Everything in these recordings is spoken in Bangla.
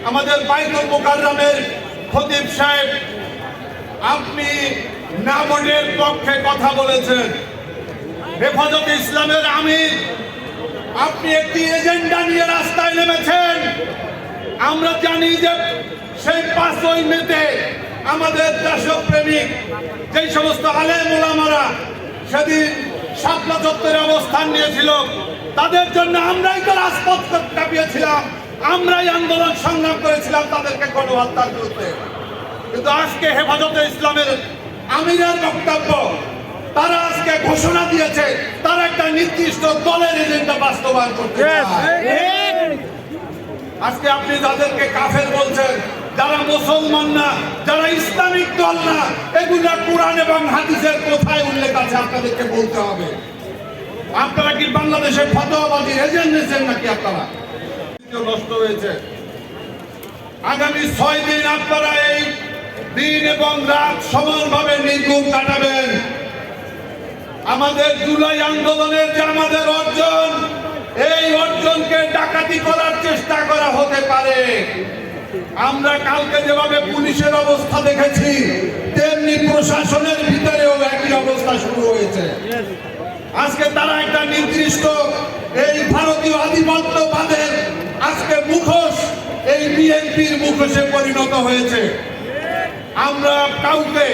আমাদের বাইতুল মুকাররমের খতিব সাহেব, আপনি নামনের পক্ষে কথা বলেছেন। হেফাজতে ইসলামের আমির, আপনি একটি এজেন্ডা নিয়ে রাস্তায় নেমেছেন। আমরা জানি যে সেই 5ই মেতে আমাদের দেশপ্রেমিক যেই সমস্ত আলেম ওলামারা সেদিন শাপলা চত্বরে অবস্থান নিয়েছিল, তাদের জন্য আমরাই তো রাজপথ কাঁপিয়েছিলাম, আমরাই আন্দোলন সংগ্রাম করেছিলাম তাদেরকে গণহত্যার বিরুদ্ধে। কিন্তু আজকে হেফাজতে ইসলামের আমিরের বক্তব্য, তারা আজকে ঘোষণা দিয়েছে তারা একটা নির্দিষ্ট দলের এজেন্ডা বাস্তবায়ন করতে চায়। আজকে আপনি যাদেরকে কাফের বলছেন, যারা মুসলমান না, যারা ইসলামিক দল না, এগুলা কোরআন এবং হাদিসের কোথায় উল্লেখ আছে আপনাদেরকে বলতে হবে। আপনারা কি বাংলাদেশের ফতোয়াবাদীর এজেন্ট নিয়েছেন নাকি? আপনারা নষ্ট হয়েছে। আগামী 6 দিন আপনারা এই দিন এবং রাত সমানভাবে নির্ঘুম কাটাবেন। আমাদের জুলাই আন্দোলনের যে আমাদের অর্জন, এই অর্জনকে ডাকাতি করার চেষ্টা করা হতে পারে। আমরা কালকে যেভাবে পুলিশের অবস্থা দেখেছি, তেমনি প্রশাসনের ভিতরেও একই অবস্থা শুরু হয়েছে। আজকে তারা একটা নির্দিষ্ট এই ভারতীয় আধিপত্যবাদের আজকে মুখোশ, এই বিএনপির মুখোশে পরিণত হয়েছে। আমরা কাউকে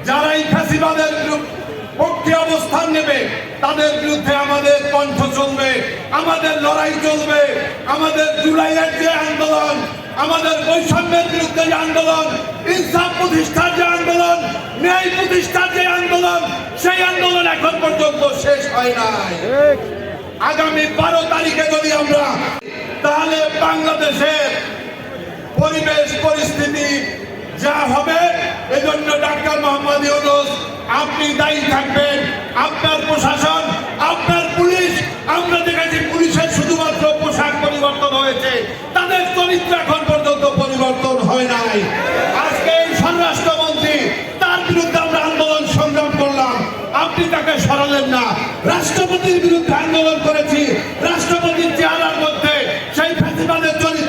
যারা এই ফ্যাসিবাদের পক্ষে অবস্থান নেবে তাদের বিরুদ্ধে আমাদের কণ্ঠ চলবে, আমাদের লড়াই চলবে। আমাদের জুলাইয়ের যে আন্দোলন, আমাদের বৈষম্যের বিরুদ্ধে যে আন্দোলন, ইনসাফ প্রতিষ্ঠার যে আন্দোলন, ন্যায় প্রতিষ্ঠার যে আন্দোলন, সেই আন্দোলন এখন পর্যন্ত শেষ হয় নাই। আগামী 12 তারিখে যদি আমরা, তাহলে বাংলাদেশের পরিবেশ পরিস্থিতি যা হবে, এজন্য ডাক্তার মোহাম্মদ ইউনূস আপনি দায়ী থাকবেন। আপনার প্রশাসন, আপনার পুলিশ, আমরা দেখেছি পুলিশের শুধুমাত্র পোশাক পরিবর্তন হয়েছে, তাদের চরিত্র এখন পর্যন্ত পরিবর্তন হয় নাই। আজকে এই স্বরাষ্ট্রমন্ত্রী, তার বিরুদ্ধে আমরা আন্দোলন সংগ্রাম করলাম, আপনি তাকে সরালেন না। রাষ্ট্রপতির বিরুদ্ধে আন্দোলন করেছি, রাষ্ট্রপতির চেহারার মধ্যে সেই ফ্যাসিবাদের চরিত্র